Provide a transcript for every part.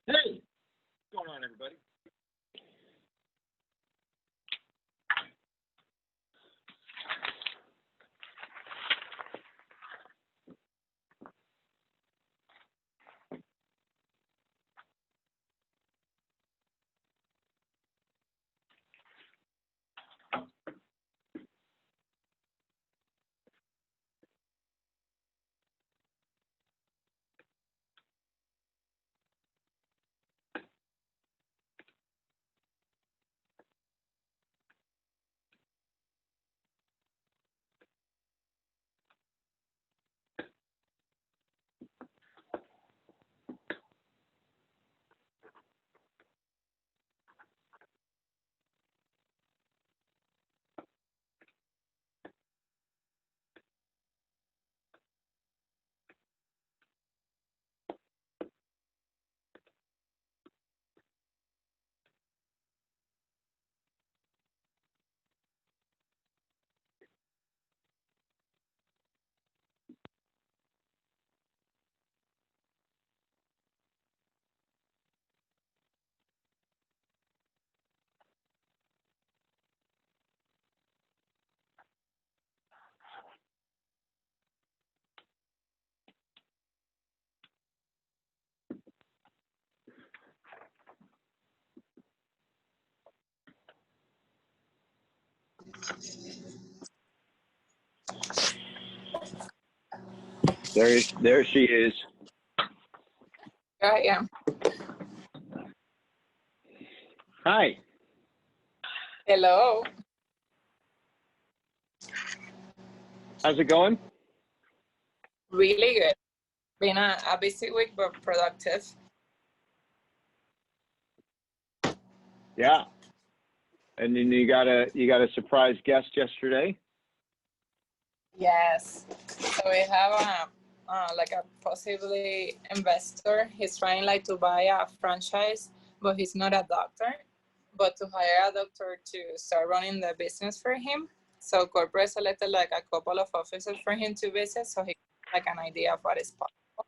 Hey, what's going on, everybody? There she is. I am. Hi. Hello. How's it going? Really good. Been a busy week, but productive. Yeah. And then you got a surprise guest yesterday. Yes. So we have like a possibly investor. He's trying like to buy a franchise, but he's not a doctor. But to hire a doctor to start running the business for him. So corporate selected like a couple of offices for him to visit, so he like an idea of what is possible.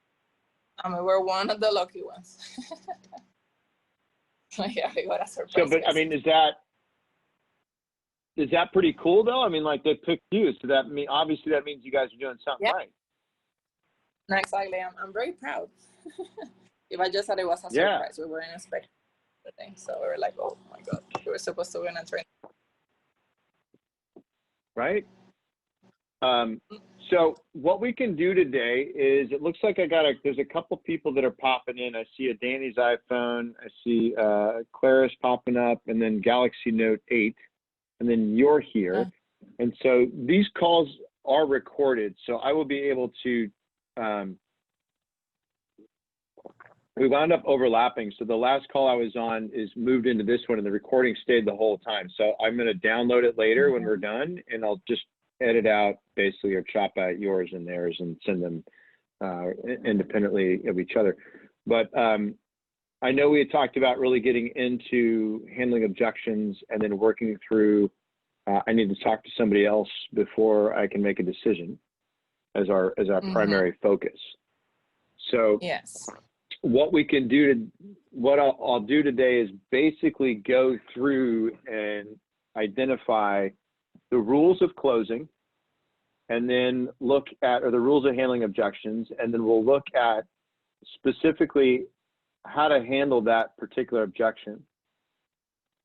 And we were one of the lucky ones. Yeah, we got a surprise. So, but I mean, is that pretty cool though? I mean, like they picked you, so that obviously that means you guys are doing something right. No, exactly. I'm very proud. If I just thought it was a surprise, we weren't expecting anything, so we were like, oh my god, we were supposed to win a train. Right. So what we can do today is, it looks like there's a couple people that are popping in. I see a Danny's iPhone. I see Claris popping up, and then Galaxy Note 8, and then you're here. And so these calls are recorded. So I will be able to, we wound up overlapping. So the last call I was on is moved into this one, and the recording stayed the whole time. So I'm going to download it later when we're done, and I'll just edit out basically or chop out yours and theirs and send them independently of each other. But I know we had talked about really getting into handling objections and then working through, I need to talk to somebody else before I can make a decision as our primary focus. So yes, what we can do what I'll do today is basically go through and identify the rules of closing, and then look at, or the rules of handling objections, and then we'll look at specifically how to handle that particular objection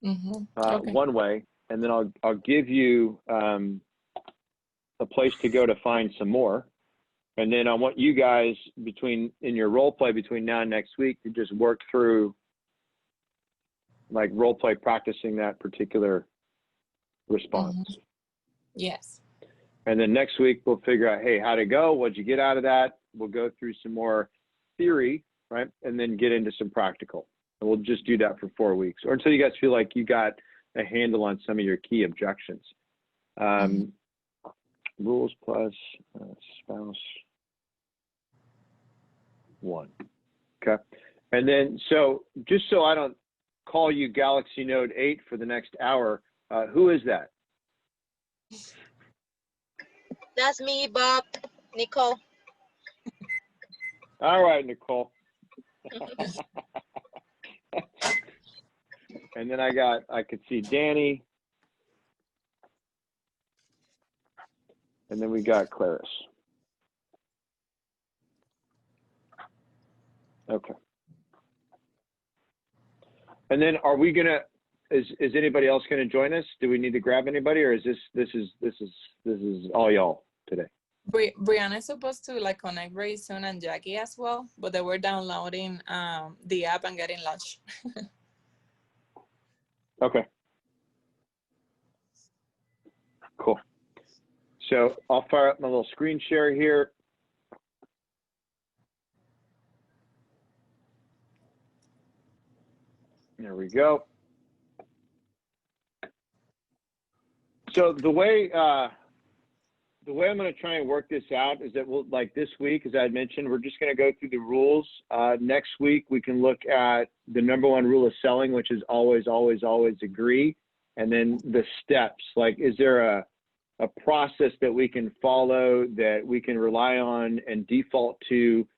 one way, and then I'll give you a place to go to find some more, and then I want you guys in your role play between now and next week to just work through like role play practicing that particular response. Yes. And then next week we'll figure out, hey, how'd it go? What'd you get out of that? We'll go through some more theory, right? And then get into some practical. And we'll just do that for 4 weeks, or until you guys feel like you got a handle on some of your key objections. Rules plus spouse 1. Okay. And then, so just so I don't call you Galaxy Note 8 for the next hour, who is that? That's me, Bob. Nicole. All right, Nicole. And then I could see Danny. And then we got Clarice. Okay. And then are we gonna, is anybody else gonna join us? Do we need to grab anybody, or is this is all y'all today? Brianna is supposed to like connect very soon, and Jackie as well, but they were downloading the app and getting lunch. Okay. Cool. So I'll fire up my little screen share here. There we go. So the way I'm going to try and work this out is that we'll, like this week, as I had mentioned, we're just going to go through the rules. Next week, we can look at the #1 rule of selling, which is always, always, always agree. And then the steps, like, is there a process that we can follow, that we can rely on and default to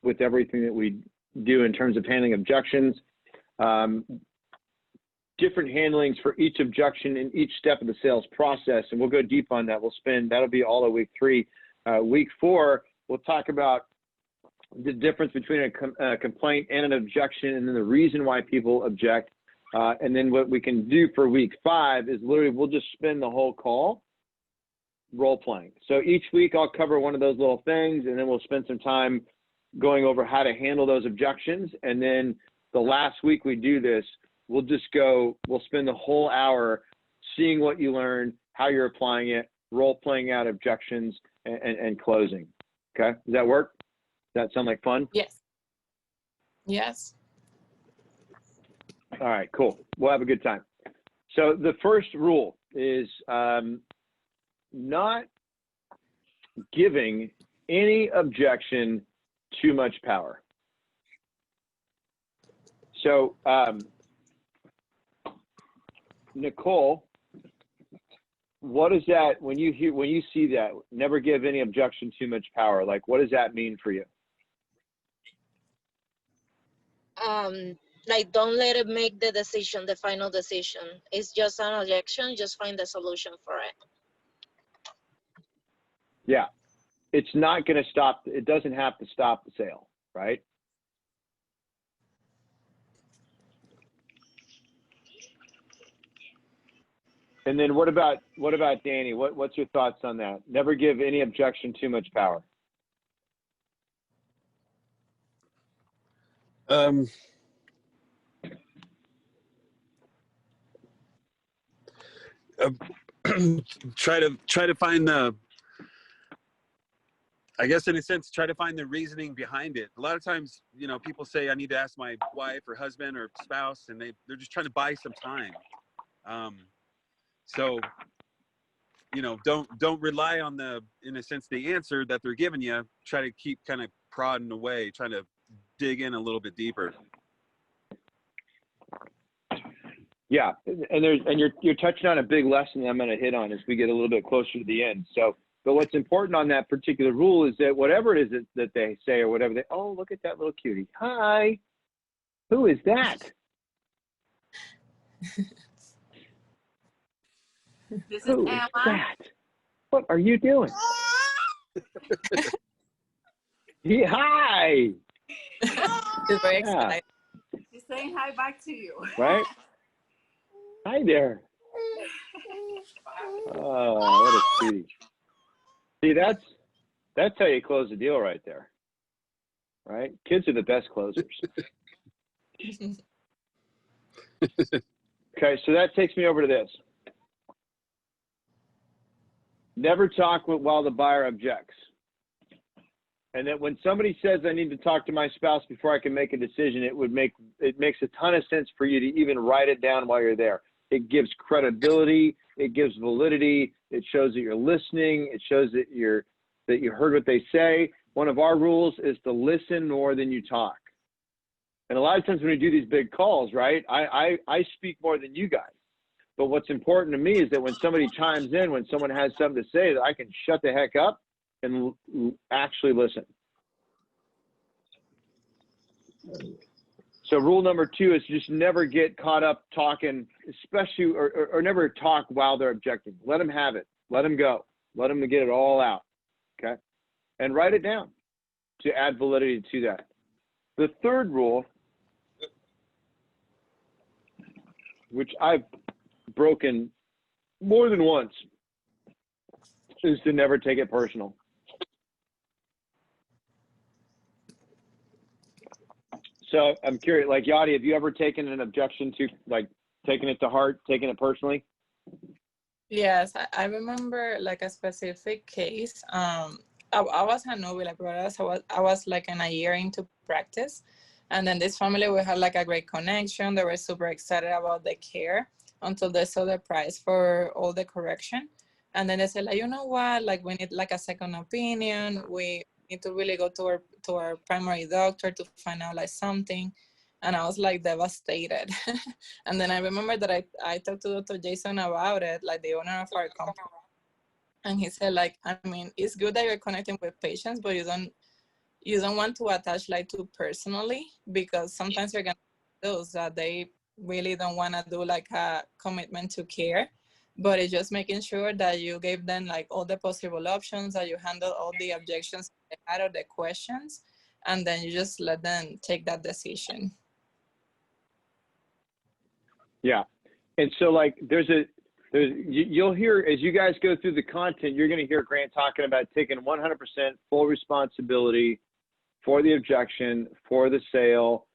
with everything that we do in terms of handling objections? Different handlings for each objection in each step of the sales process. And we'll go deep on that. That'll be all of week 3. Week 4, we'll talk about the difference between a complaint and an objection, and then the reason why people object. And then what we can do for week 5 is literally, we'll just spend the whole call role playing. So each week I'll cover one of those little things, and then we'll spend some time going over how to handle those objections. And then the last week we do this, we'll spend the whole hour seeing what you learned, how you're applying it, role playing out objections, and closing. Okay, does that work? Does that sound like fun? Yes. Yes. All right, cool. We'll have a good time. So the first rule is not giving any objection too much power. So Nicole, what is that when you see that, never give any objection too much power? Like, what does that mean for you? Like, don't let it make the decision, the final decision. It's just an objection, just find the solution for it. Yeah, it's not going to stop. It doesn't have to stop the sale, right? And then what about Danny? What's your thoughts on that? Never give any objection too much power. Try to find the, I guess in a sense, try to find the reasoning behind it. A lot of times, you know, people say I need to ask my wife or husband or spouse, and they're just trying to buy some time. So, you know, don't rely on in a sense, the answer that they're giving you. Try to keep kind of prodding away, trying to dig in a little bit deeper. Yeah, and you're touching on a big lesson that I'm going to hit on as we get a little bit closer to the end. So, but what's important on that particular rule is that whatever it is that they say, or whatever oh, look at that little cutie. Hi, who is that? This is Who Emma. is that? What are you doing? Yeah, hi. It's very exciting. She's saying hi back to you. Right? Hi there. Oh, what a cutie. See, that's how you close the deal right there. Right? Kids are the best closers. Okay, so that takes me over to this. Never talk while the buyer objects. And that when somebody says I need to talk to my spouse before I can make a decision, it makes a ton of sense for you to even write it down while you're there. It gives credibility, it gives validity, it shows that you're listening, it shows that you heard what they say. One of our rules is to listen more than you talk. And a lot of times when we do these big calls, right, I speak more than you guys. But what's important to me is that when somebody chimes in, when someone has something to say, that I can shut the heck up and actually listen. So rule number 2 is just never get caught up talking, especially, or never talk while they're objecting. Let them have it. Let them go. Let them get it all out, okay? And write it down to add validity to that. The third rule, which I've broken more than once, is to never take it personal. So I'm curious, like Yadi, have you ever taken an objection to, like, taking it to heart, taking it personally? Yes, I remember like a specific case. I was a newbie, like I was like in a year into practice, and then this family, we had like a great connection. They were super excited about the care until they saw the price for all the correction, and then they said, like, you know what, like we need like a second opinion. We need to really go to our primary doctor to find out like something. And I was like devastated. And then I remember that I talked to Dr. Jason about it, like the owner of our company. And he said, like, I mean, it's good that you're connecting with patients, but you don't want to attach like too personally, because sometimes you're gonna those that they really don't want to do like a commitment to care. But it's just making sure that you gave them like all the possible options, that you handle all the objections they had or the questions, and then you just let them take that decision. Yeah. And so like you'll hear, as you guys go through the content, you're going to hear Grant talking about taking 100% full responsibility for the objection, for the sale,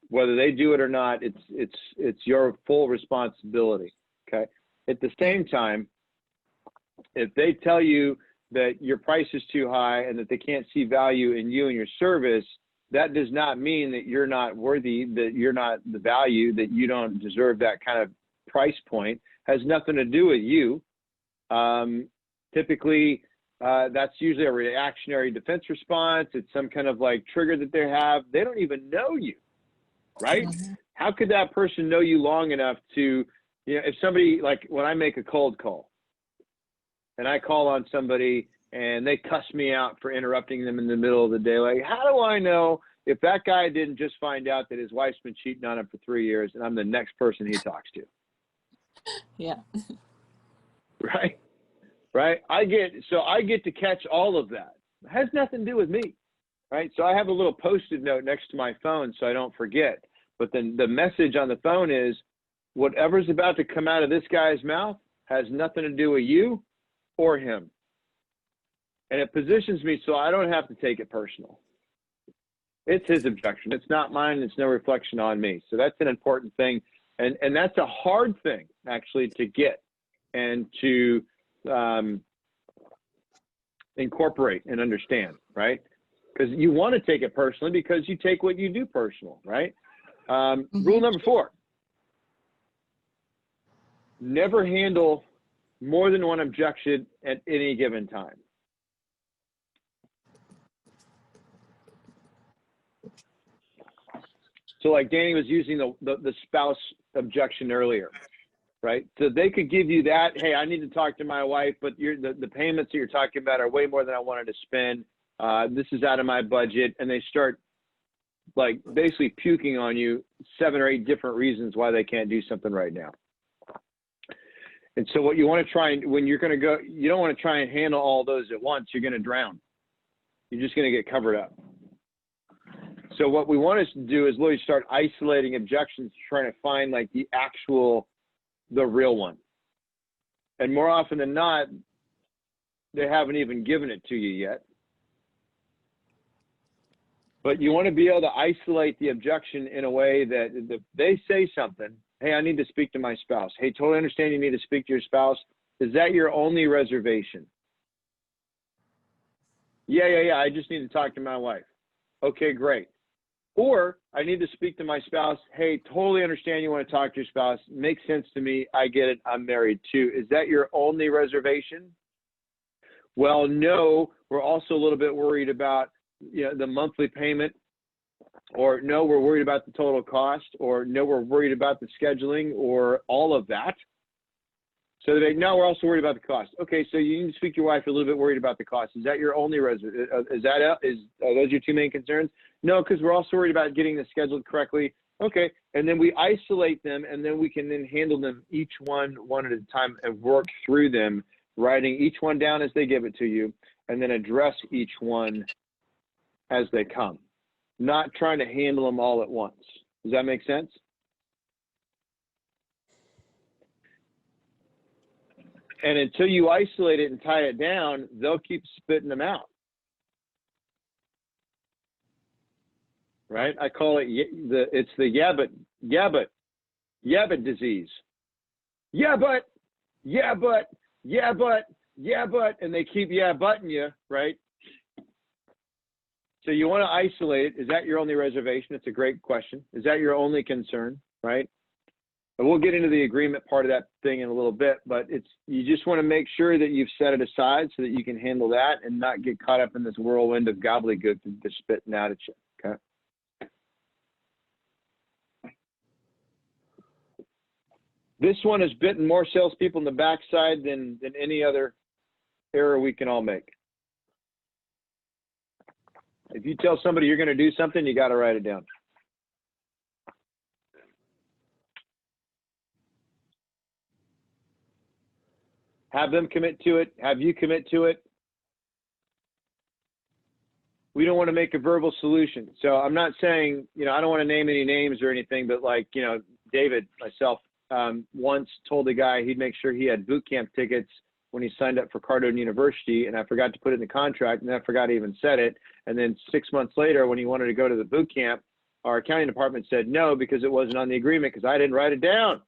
whether they do it or not, it's your full responsibility. Okay. At the same time, if they tell you that your price is too high and that they can't see value in you and your service, that does not mean that you're not worthy, that you're not the value, that you don't deserve that kind of price point. Has nothing to do with you. Typically, that's usually a reactionary defense response. It's some kind of like trigger that they have. They don't even know you, right? Mm-hmm. How could that person know you long enough to, you know, if somebody, like when I make a cold call and I call on somebody and they cuss me out for interrupting them in the middle of the day, like, how do I know if that guy didn't just find out that his wife's been cheating on him for 3 years and I'm the next person he talks to? Yeah. Right? Right? I get to catch all of that. It has nothing to do with me, right? So I have a little Post-it note next to my phone so I don't forget. But then the message on the phone is, whatever's about to come out of this guy's mouth has nothing to do with you or him. And it positions me so I don't have to take it personal. It's his objection. It's not mine. It's no reflection on me. So that's an important thing. And that's a hard thing, actually, to get and to incorporate and understand, right? Because you want to take it personally because you take what you do personal, right? Rule number 4, never handle more than one objection at any given time. So like Danny was using the spouse objection earlier, right? So they could give you that, hey, I need to talk to my wife, but the payments that you're talking about are way more than I wanted to spend. This is out of my budget. And they start like basically puking on you 7 or 8 different reasons why they can't do something right now. And so what you want to try and, when you're going to go, you don't want to try and handle all those at once. You're going to drown. You're just going to get covered up. So what we want us to do is literally start isolating objections, trying to find like the real one. And more often than not, they haven't even given it to you yet. But you want to be able to isolate the objection in a way that they say something, hey, I need to speak to my spouse. Hey, totally understand you need to speak to your spouse. Is that your only reservation? Yeah, I just need to talk to my wife. Okay, great. Or I need to speak to my spouse. Hey, totally understand you want to talk to your spouse. Makes sense to me. I get it. I'm married too. Is that your only reservation? Well, no, we're also a little bit worried about the monthly payment, or no, we're worried about the total cost, or no, we're worried about the scheduling, or all of that. So they no, we're also worried about the cost. Okay, so you need to speak to your wife, a little bit worried about the cost. Is that your only are those your 2 main concerns? No, because we're also worried about getting this scheduled correctly, Okay, and then we isolate them, and then we can then handle them each one at a time and work through them, writing each one down as they give it to you, and then address each one as they come, not trying to handle them all at once. Does that make sense? And until you isolate it and tie it down, they'll keep spitting them out. Right? I call it it's the yabbit disease. Yeah, but, and they keep butting you, right? So you want to isolate it. Is that your only reservation? It's a great question. Is that your only concern, right? And we'll get into the agreement part of that thing in a little bit, but you just want to make sure that you've set it aside so that you can handle that and not get caught up in this whirlwind of gobbledygook that's spitting out at you, okay? This one has bitten more salespeople in the backside than any other error we can all make. If you tell somebody you're going to do something, you got to write it down. Have them commit to it. Have you commit to it. We don't want to make a verbal solution. So I'm not saying, I don't want to name any names or anything, but like, David, myself, once told the guy he'd make sure he had boot camp tickets when he signed up for Cardone University, and I forgot to put it in the contract, and I forgot to even set it. And then 6 months later, when he wanted to go to the boot camp, our accounting department said no because it wasn't on the agreement because I didn't write it down.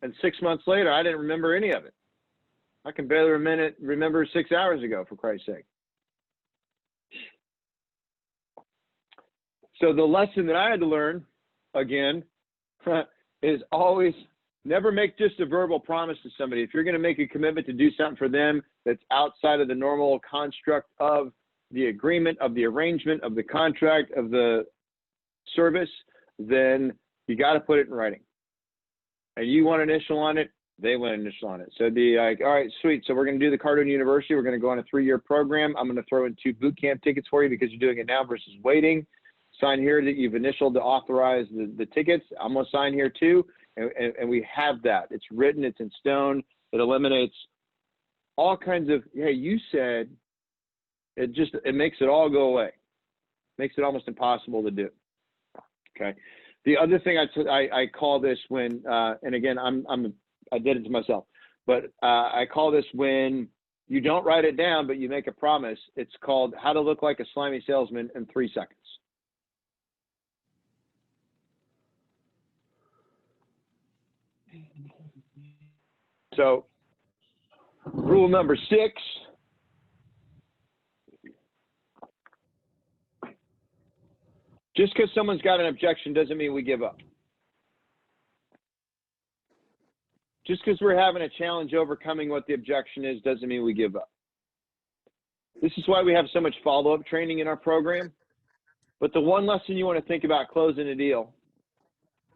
And 6 months later, I didn't remember any of it. I can barely remember 6 hours ago, for Christ's sake. So the lesson that I had to learn, again, is always never make just a verbal promise to somebody. If you're going to make a commitment to do something for them that's outside of the normal construct of the agreement, of the arrangement, of the contract, of the service, then you got to put it in writing. And you want an initial on it, they want an initial on it. So it'd be like, all right, sweet. So we're going to do the Cardone University. We're going to go on a 3-year program. I'm going to throw in 2 boot camp tickets for you because you're doing it now versus waiting. Sign here that you've initialed to authorize the tickets. I'm going to sign here too. And we have that. It's written. It's in stone. It eliminates all kinds of, hey, you said, it makes it all go away. Makes it almost impossible to do. Okay. The other thing I call this when, and again, I did it to myself, but I call this when you don't write it down, but you make a promise. It's called how to look like a slimy salesman in 3 seconds. So rule number 6, just because someone's got an objection doesn't mean we give up. Just because we're having a challenge overcoming what the objection is doesn't mean we give up. This is why we have so much follow-up training in our program. But the one lesson you want to think about closing a deal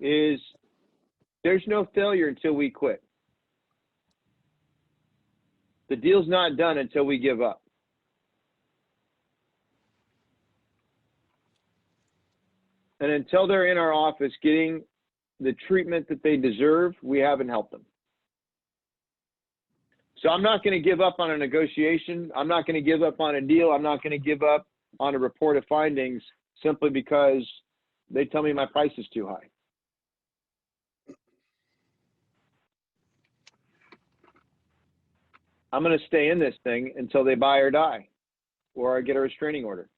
is there's no failure until we quit. The deal's not done until we give up. And until they're in our office getting the treatment that they deserve, we haven't helped them. So I'm not going to give up on a negotiation. I'm not going to give up on a deal. I'm not going to give up on a report of findings simply because they tell me my price is too high. I'm going to stay in this thing until they buy or die, or I get a restraining order.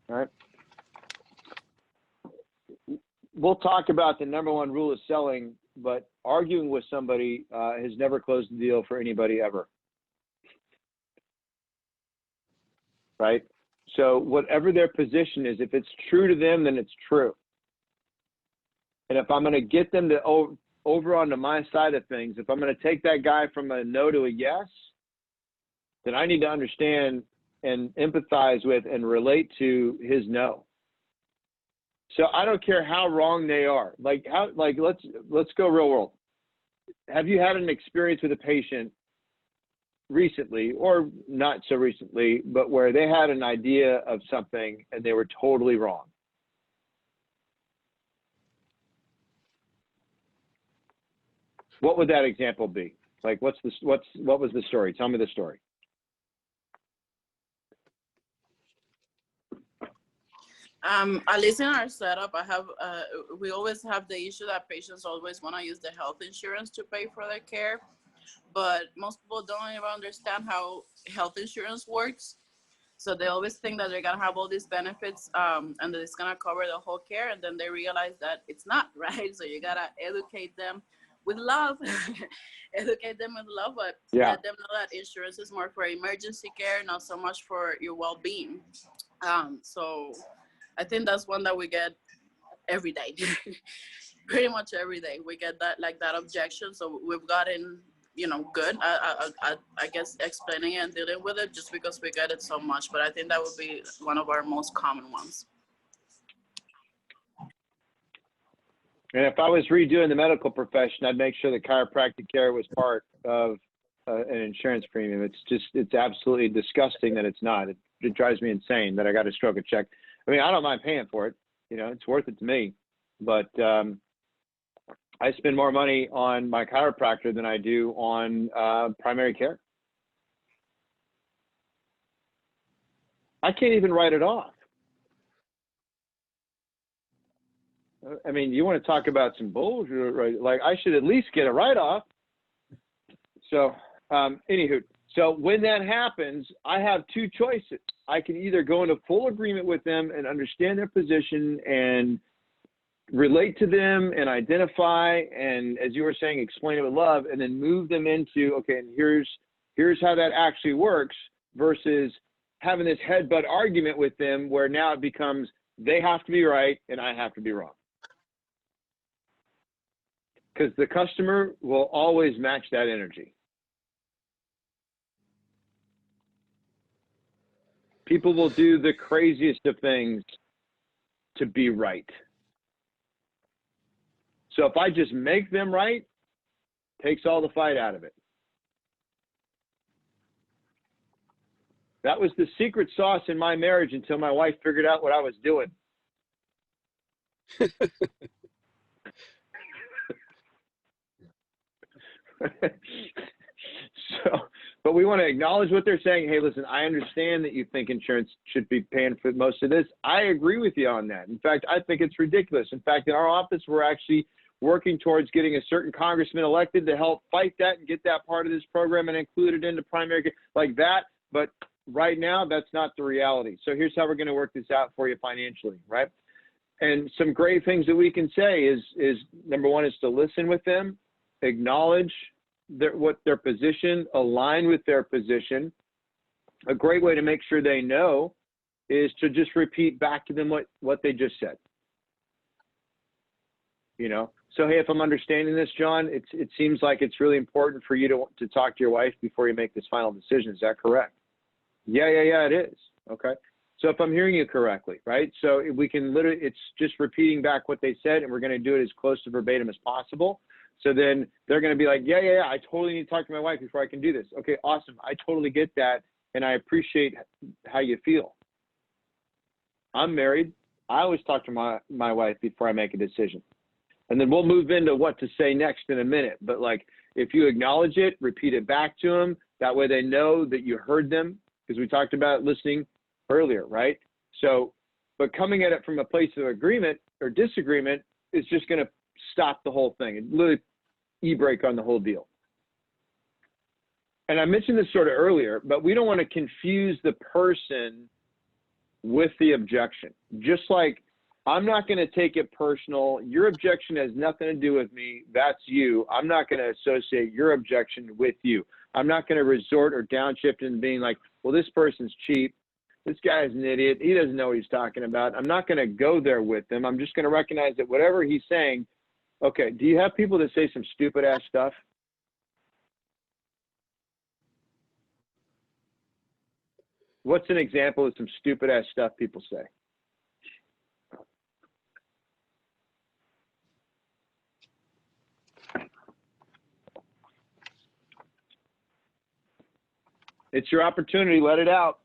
All right. We'll talk about the number 1 rule of selling, but arguing with somebody has never closed the deal for anybody ever. Right? So whatever their position is, if it's true to them, then it's true. And if I'm going to get them to over onto my side of things, if I'm going to take that guy from a no to a yes, then I need to understand and empathize with and relate to his no. So I don't care how wrong they are. Let's go real world. have you had an experience with a patient recently, or not so recently, but where they had an idea of something and they were totally wrong? What would that example be? Like, what was the story? Tell me the story. At least in our setup, we always have the issue that patients always want to use the health insurance to pay for their care, but most people don't even understand how health insurance works. So they always think that they're gonna have all these benefits, and that it's gonna cover the whole care, and then they realize that it's not, right? So you gotta educate them with love, educate them with love, but let them know that insurance is more for emergency care, not so much for your well-being. So I think that's one that we get every day. Pretty much every day we get that objection. So we've gotten, good, I guess, explaining it and dealing with it, just because we get it so much. But I think that would be one of our most common ones. And if I was redoing the medical profession, I'd make sure that chiropractic care was part of an insurance premium. It's absolutely disgusting that it's not. It drives me insane that I got to stroke a check. I mean, I don't mind paying for it. It's worth it to me. But I spend more money on my chiropractor than I do on primary care. I can't even write it off. I mean, you want to talk about some bullshit, right? Like, I should at least get a write-off. So, anywho, so when that happens, I have two choices. I can either go into full agreement with them and understand their position and relate to them and identify, and as you were saying, explain it with love, and then move them into, okay, and here's how that actually works, versus having this headbutt argument with them where now it becomes they have to be right and I have to be wrong. Because the customer will always match that energy. People will do the craziest of things to be right. So if I just make them right, takes all the fight out of it. That was the secret sauce in my marriage until my wife figured out what I was doing. But we want to acknowledge what they're saying. Hey, listen, I understand that you think insurance should be paying for most of this. I agree with you on that. In fact, I think it's ridiculous. In fact, in our office, we're actually working towards getting a certain congressman elected to help fight that and get that part of this program and include it into primary care like that. But right now, that's not the reality. So here's how we're going to work this out for you financially, right? And some great things that we can say is number one is to listen with them, acknowledge what their position, align with their position. A great way to make sure they know is to just repeat back to them what they just said. So hey, if I'm understanding this, John, it seems like it's really important for you to talk to your wife before you make this final decision. Is that correct? Yeah, it is. Okay. So if I'm hearing you correctly, right? So we can literally, it's just repeating back what they said, and we're going to do it as close to verbatim as possible. So then they're going to be like, yeah, I totally need to talk to my wife before I can do this. Okay, awesome. I totally get that, and I appreciate how you feel. I'm married. I always talk to my wife before I make a decision. And then we'll move into what to say next in a minute. But like, if you acknowledge it, repeat it back to them. That way they know that you heard them, because we talked about listening earlier, right? So, but coming at it from a place of agreement or disagreement is just going to stop the whole thing and literally e-brake on the whole deal. And I mentioned this sort of earlier, but we don't want to confuse the person with the objection. Just like, I'm not going to take it personal. Your objection has nothing to do with me. That's you. I'm not going to associate your objection with you. I'm not going to resort or downshift into being like, well, this person's cheap. This guy is an idiot. He doesn't know what he's talking about. I'm not going to go there with them. I'm just going to recognize that whatever he's saying. Okay, do you have people that say some stupid ass stuff? What's an example of some stupid ass stuff people say? It's your opportunity. Let it out.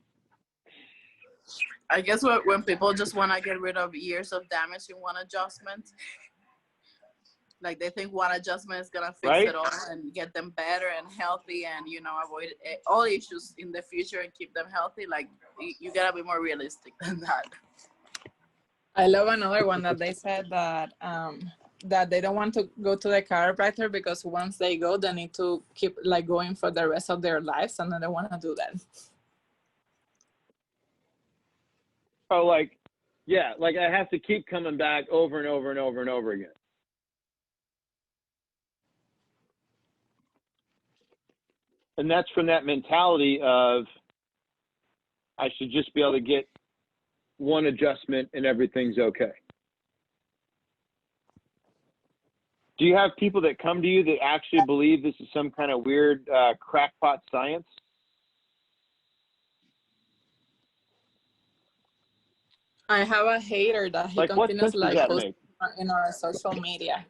I guess when people just want to get rid of years of damage in one adjustment, like they think one adjustment is gonna fix Right? it all and get them better and healthy, and avoid all issues in the future and keep them healthy. Like you gotta be more realistic than that. I love another one that they said that that they don't want to go to the chiropractor because once they go, they need to keep like going for the rest of their lives, and they don't want to do that. Oh, like, yeah, like I have to keep coming back over and over and over and over again. And that's from that mentality of I should just be able to get one adjustment and everything's okay. Do you have people that come to you that actually believe this is some kind of weird crackpot science? I have a hater that he Like, what continues sense does like that posting make? in our social media.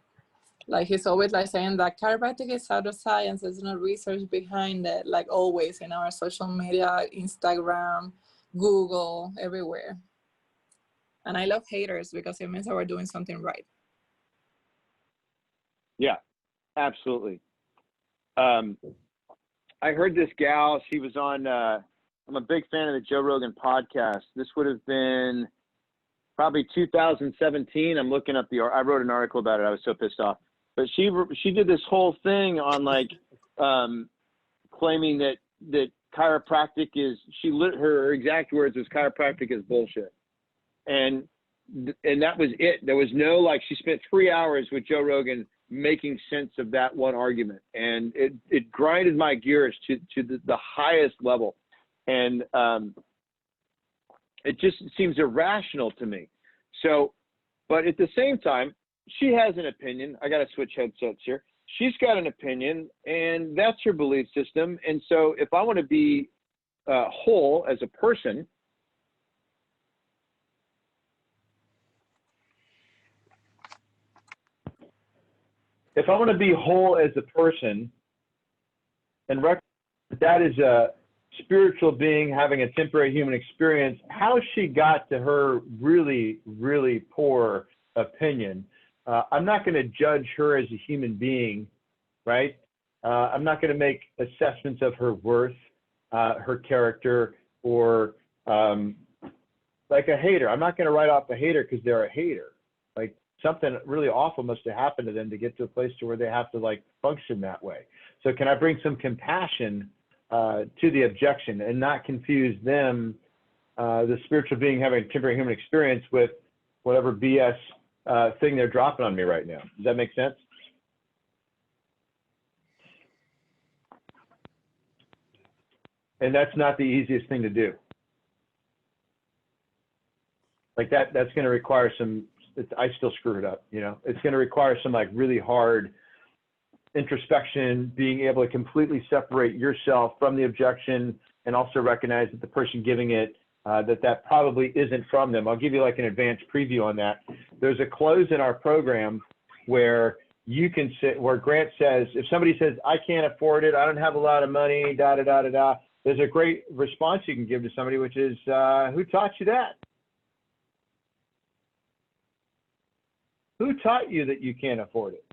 Like he's always like saying that chiropractic is out of science. There's no research behind it. Like always in our social media, Instagram, Google, everywhere. And I love haters because it means that we're doing something right. Yeah, absolutely. I heard this gal, she was on, I'm a big fan of the Joe Rogan podcast. This would have been probably 2017. I'm looking up I wrote an article about it. I was so pissed off. But she did this whole thing on like claiming that chiropractic is, her exact words was chiropractic is bullshit. And that was it. There was no, like, she spent 3 hours with Joe Rogan making sense of that one argument. And it grinded my gears to the highest level. And it just seems irrational to me. So, but at the same time, she has an opinion. I got to switch headsets here. She's got an opinion, and that's her belief system. And so if I want to be whole as a person, and recognize that is a spiritual being having a temporary human experience, how she got to her really, really poor opinion, I'm not going to judge her as a human being, right? I'm not going to make assessments of her worth, her character, or like a hater. I'm not going to write off a hater because they're a hater. Like something really awful must have happened to them to get to a place to where they have to like function that way. So can I bring some compassion to the objection and not confuse them, the spiritual being having a temporary human experience, with whatever BS thing they're dropping on me right now? Does that make sense? And that's not the easiest thing to do. Like that's going to require some, I still screwed it up, you know, it's going to require some like really hard introspection, being able to completely separate yourself from the objection and also recognize that the person giving it, that probably isn't from them. I'll give you like an advanced preview on that. There's a close in our program where you can sit, where Grant says, if somebody says, I can't afford it, I don't have a lot of money, da, da, da, da, da, there's a great response you can give to somebody, which is, who taught you that? Who taught you that you can't afford it?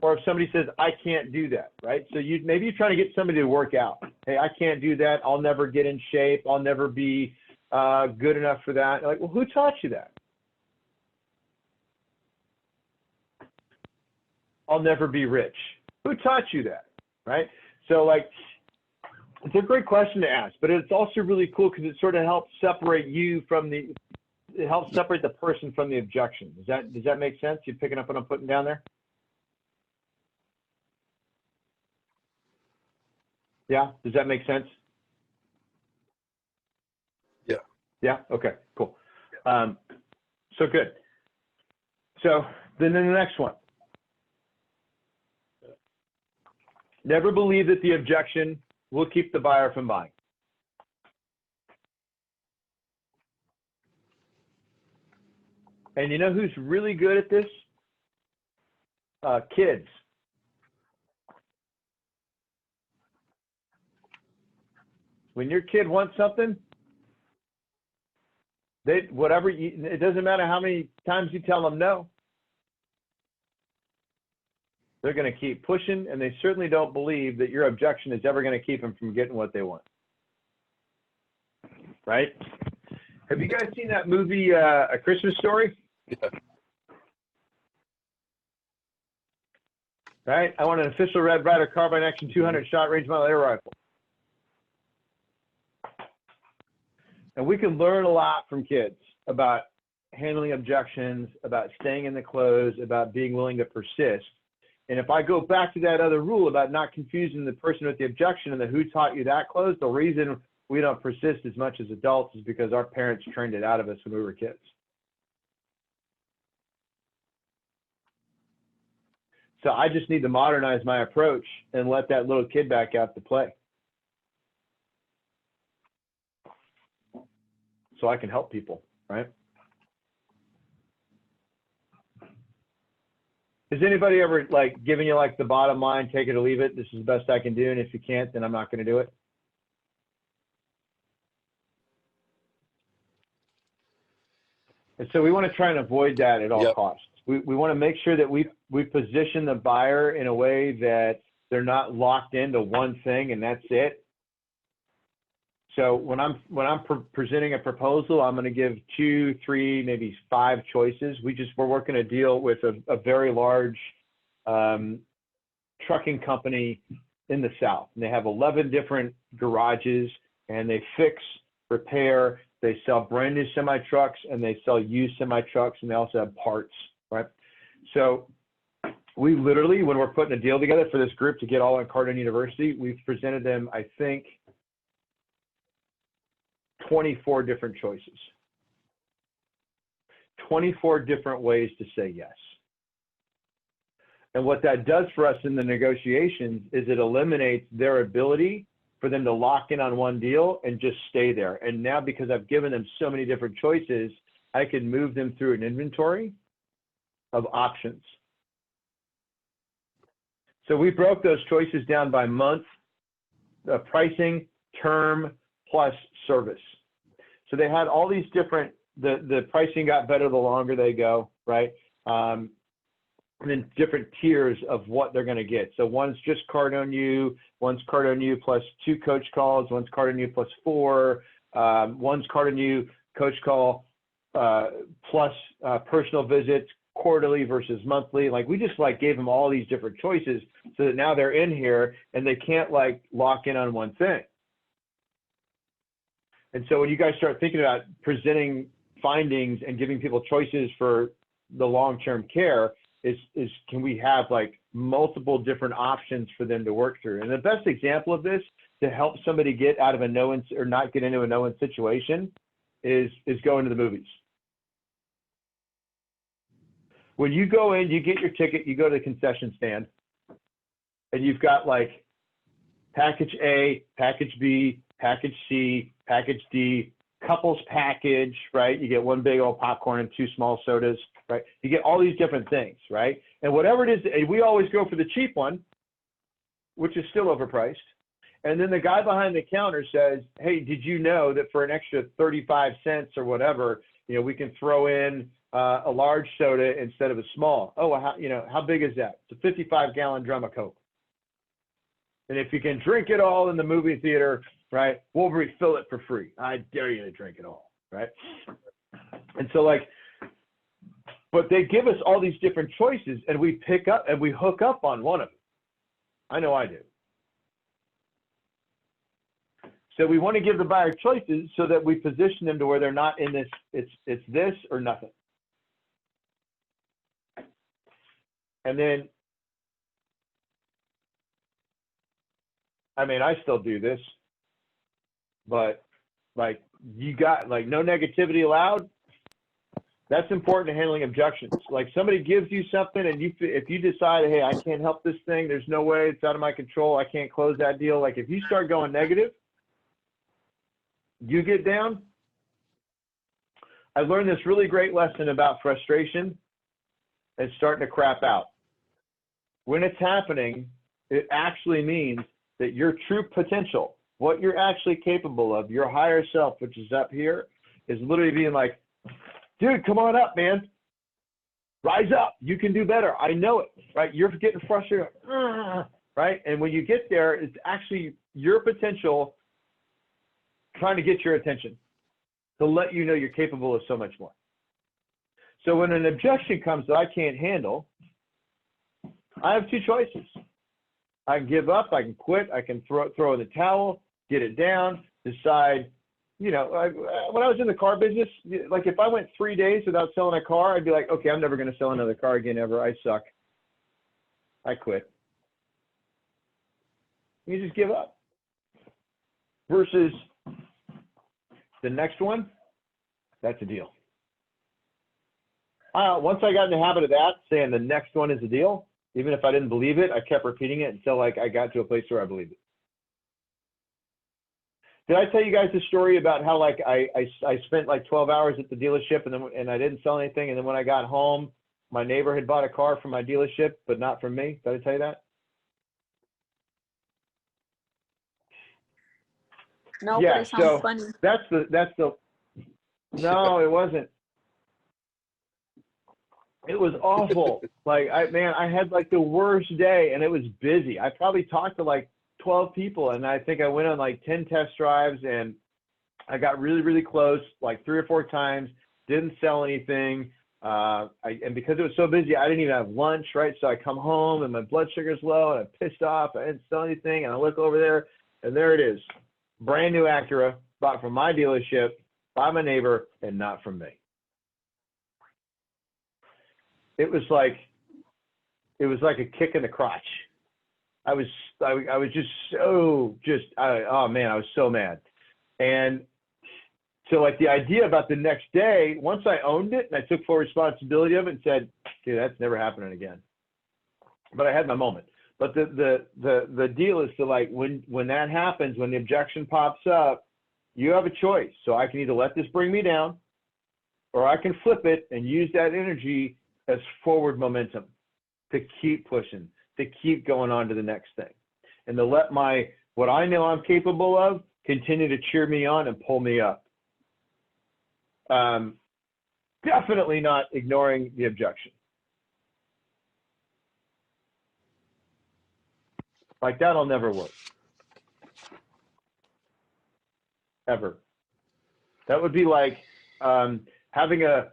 Or if somebody says, I can't do that, right? So maybe you're trying to get somebody to work out. Hey, I can't do that. I'll never get in shape. I'll never be good enough for that. You're like, well, who taught you that? I'll never be rich. Who taught you that, right? So like, it's a great question to ask, but it's also really cool because it sort of helps separate you from it helps separate the person from the objection. Does that make sense? You picking up what I'm putting down there? Yeah, does that make sense? Yeah. Yeah, okay, cool. So good. So then the next one. Never believe that the objection will keep the buyer from buying. And you know who's really good at this? Kids. When your kid wants something, it doesn't matter how many times you tell them no. They're going to keep pushing, and they certainly don't believe that your objection is ever going to keep them from getting what they want. Right? Have you guys seen that movie, A Christmas Story? Yeah. Right? I want an official Red Ryder carbine action 200 shot range mile air rifle. And we can learn a lot from kids about handling objections, about staying in the close, about being willing to persist. And if I go back to that other rule about not confusing the person with the objection and the who taught you that close, the reason we don't persist as much as adults is because our parents trained it out of us when we were kids. So I just need to modernize my approach and let that little kid back out to play, so I can help people, right? Has anybody ever like given you like the bottom line, take it or leave it, this is the best I can do, and if you can't, then I'm not going to do it? And so we want to try and avoid that at all costs. We want to make sure that we position the buyer in a way that they're not locked into one thing and that's it. So when I'm presenting a proposal, I'm going to give 2, 3, maybe 5 choices. We're working a deal with a very large trucking company in the South, and they have 11 different garages, and they fix, repair, they sell brand new semi trucks, and they sell used semi trucks, and they also have parts, right? So we literally, when we're putting a deal together for this group to get all on Cardone University, we've presented them, I think, 24 different choices, 24 different ways to say yes. And what that does for us in the negotiations is it eliminates their ability for them to lock in on one deal and just stay there. And now, because I've given them so many different choices, I can move them through an inventory of options. So we broke those choices down by month, pricing, term, plus service. So they had all these different, the pricing got better the longer they go, right? And then different tiers of what they're going to get. So one's just Cardone U, one's Cardone U plus 2 coach calls, one's Cardone U plus 4, one's Cardone U coach call plus personal visits, quarterly versus monthly. Like we just like gave them all these different choices so that now they're in here and they can't like lock in on one thing. And so when you guys start thinking about presenting findings and giving people choices for the long-term care, is can we have like multiple different options for them to work through? And the best example of this to help somebody get out of a no-win or not get into a no-win situation is going to the movies. When you go in, you get your ticket, you go to the concession stand, and you've got like package A, package B, package C, package D, couples package, right? You get 1 big old popcorn and 2 small sodas, right? You get all these different things, right? And whatever it is, we always go for the cheap one, which is still overpriced. And then the guy behind the counter says, hey, did you know that for an extra 35 cents or whatever, you know, we can throw in a large soda instead of a small? Oh, how big is that? It's a 55-gallon drum of Coke. And if you can drink it all in the movie theater, right, we'll refill it for free. I dare you to drink it all, right? And so like, but they give us all these different choices and we pick up and we hook up on one of them. I know I do. So we want to give the buyer choices so that we position them to where they're not in this, it's this or nothing. And then, I mean, I still do this, but like you got like no negativity allowed. That's important to handling objections. Like somebody gives you something and if you decide, hey, I can't help this thing, there's no way, it's out of my control, I can't close that deal. Like if you start going negative, you get down. I learned this really great lesson about frustration and starting to crap out. When it's happening, it actually means that your true potential, what you're actually capable of, your higher self, which is up here, is literally being like, dude, come on up, man. Rise up. You can do better. I know it, right? You're getting frustrated, right? And when you get there, it's actually your potential trying to get your attention to let you know you're capable of so much more. So when an objection comes that I can't handle, I have two choices. I can give up, I can quit, I can throw in the towel, get it down, decide, you know, when I was in the car business, like if I went 3 days without selling a car, I'd be like, okay, I'm never going to sell another car again ever. I suck. I quit. You just give up. Versus the next one, that's a deal. Once I got in the habit of that, saying the next one is a deal, even if I didn't believe it, I kept repeating it until like I got to a place where I believed it. Did I tell you guys the story about how like I spent like 12 hours at the dealership and I didn't sell anything, and then when I got home, my neighbor had bought a car from my dealership, but not from me? Did I tell you that? No, Yeah, but it sounds so funny. that's the no, it wasn't. It was awful. Like I had like the worst day, and it was busy. I probably talked to like 12 people, and I think I went on like 10 test drives, and I got really, really close like 3 or 4 times, didn't sell anything. And because it was so busy, I didn't even have lunch, right? So I come home and my blood sugar's low and I'm pissed off. I didn't sell anything. And I look over there and there it is. Brand new Acura, bought from my dealership by my neighbor and not from me. It was like a kick in the crotch. I was just so oh man, I was so mad. And so like the idea about the next day, once I owned it and I took full responsibility of it and said, dude, that's never happening again. But I had my moment. But the deal is to like, when that happens, when the objection pops up, you have a choice. So I can either let this bring me down, or I can flip it and use that energy as forward momentum to keep pushing, to keep going on to the next thing, and to let what I know I'm capable of continue to cheer me on and pull me up. Definitely not ignoring the objection. Like that'll never work. Ever. That would be like having a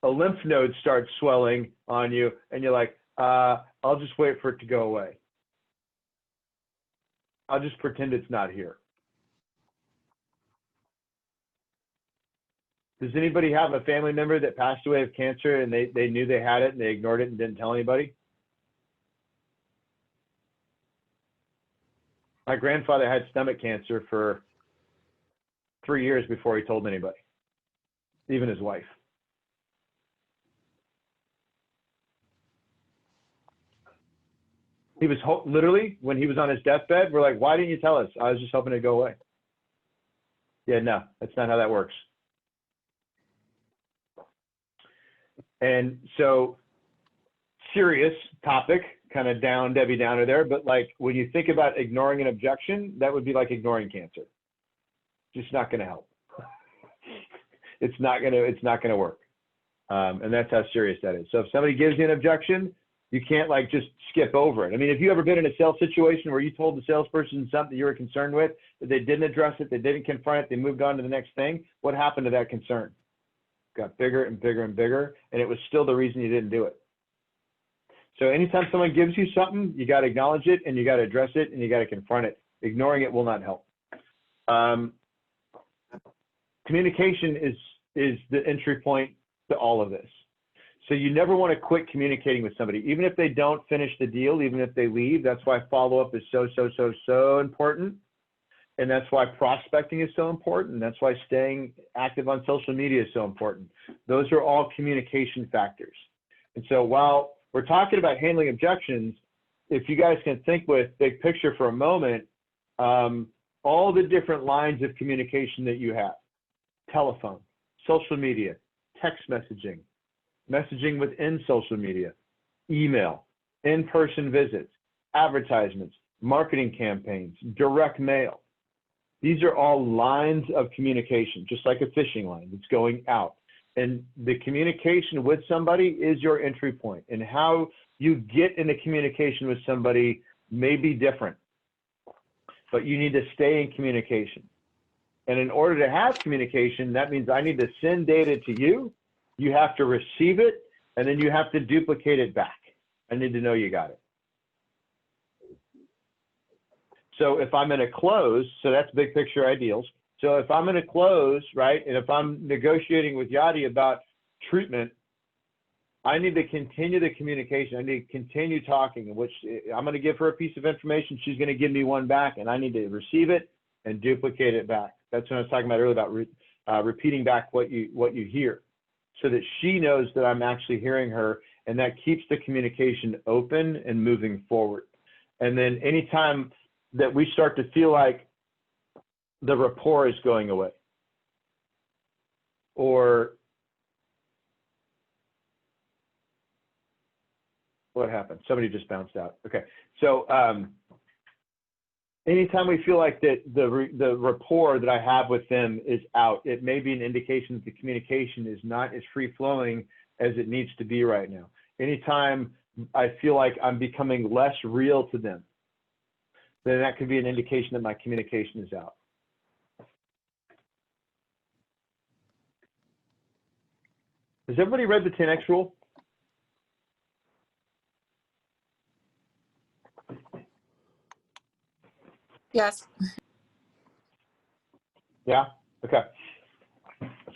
lymph node start swelling on you and you're like, I'll just wait for it to go away. I'll just pretend it's not here. Does anybody have a family member that passed away of cancer and they knew they had it and they ignored it and didn't tell anybody? My grandfather had stomach cancer for 3 years before he told anybody, even his wife. He was literally, when he was on his deathbed, we're like, why didn't you tell us? I was just hoping it'd go away. Yeah, no, that's not how that works. And so, serious topic, kind of down, Debbie Downer there, but like when you think about ignoring an objection, that would be like ignoring cancer. Just not going to help. It's not going to work. And that's how serious that is. So if somebody gives you an objection, you can't like just skip over it. I mean, have you ever been in a sales situation where you told the salesperson something you were concerned with, that they didn't address it, they didn't confront it, they moved on to the next thing? What happened to that concern? Got bigger and bigger and bigger, and it was still the reason you didn't do it. So anytime someone gives you something, you got to acknowledge it and you got to address it and you got to confront it. Ignoring it will not help. Communication is the entry point to all of this. So you never want to quit communicating with somebody, even if they don't finish the deal, even if they leave. That's why follow-up is so important. And that's why prospecting is so important. That's why staying active on social media is so important. Those are all communication factors. And so while we're talking about handling objections, if you guys can think with big picture for a moment, all the different lines of communication that you have: telephone, social media, text messaging, messaging within social media, email, in-person visits, advertisements, marketing campaigns, direct mail. These are all lines of communication, just like a fishing line that's going out. And the communication with somebody is your entry point. And how you get into communication with somebody may be different, but you need to stay in communication. And in order to have communication, that means I need to send data to you, you have to receive it, and then you have to duplicate it back. I need to know you got it. So if I'm in a close, so that's big picture ideals. So if I'm in a close, right, and if I'm negotiating with Yadi about treatment, I need to continue the communication. I need to continue talking, which I'm going to give her a piece of information. She's going to give me one back, and I need to receive it and duplicate it back. That's what I was talking about earlier about repeating back what you hear, so that she knows that I'm actually hearing her, and that keeps the communication open and moving forward. And then anytime that we start to feel like the rapport is going away, or what happened? Somebody just bounced out. Okay. So anytime we feel like that the rapport that I have with them is out, it may be an indication that the communication is not as free flowing as it needs to be right now. Anytime I feel like I'm becoming less real to them, then that could be an indication that my communication is out. Has everybody read the 10X rule? Yes. Yeah? Okay.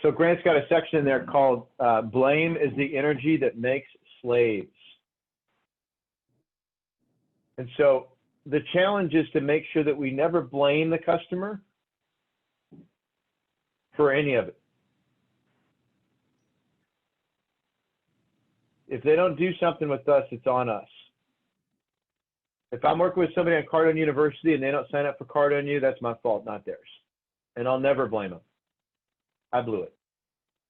So Grant's got a section in there called blame is the energy that makes slaves. And so the challenge is to make sure that we never blame the customer for any of it. If they don't do something with us, it's on us. If I'm working with somebody on Cardone University and they don't sign up for Cardone U, that's my fault, not theirs. And I'll never blame them. I blew it.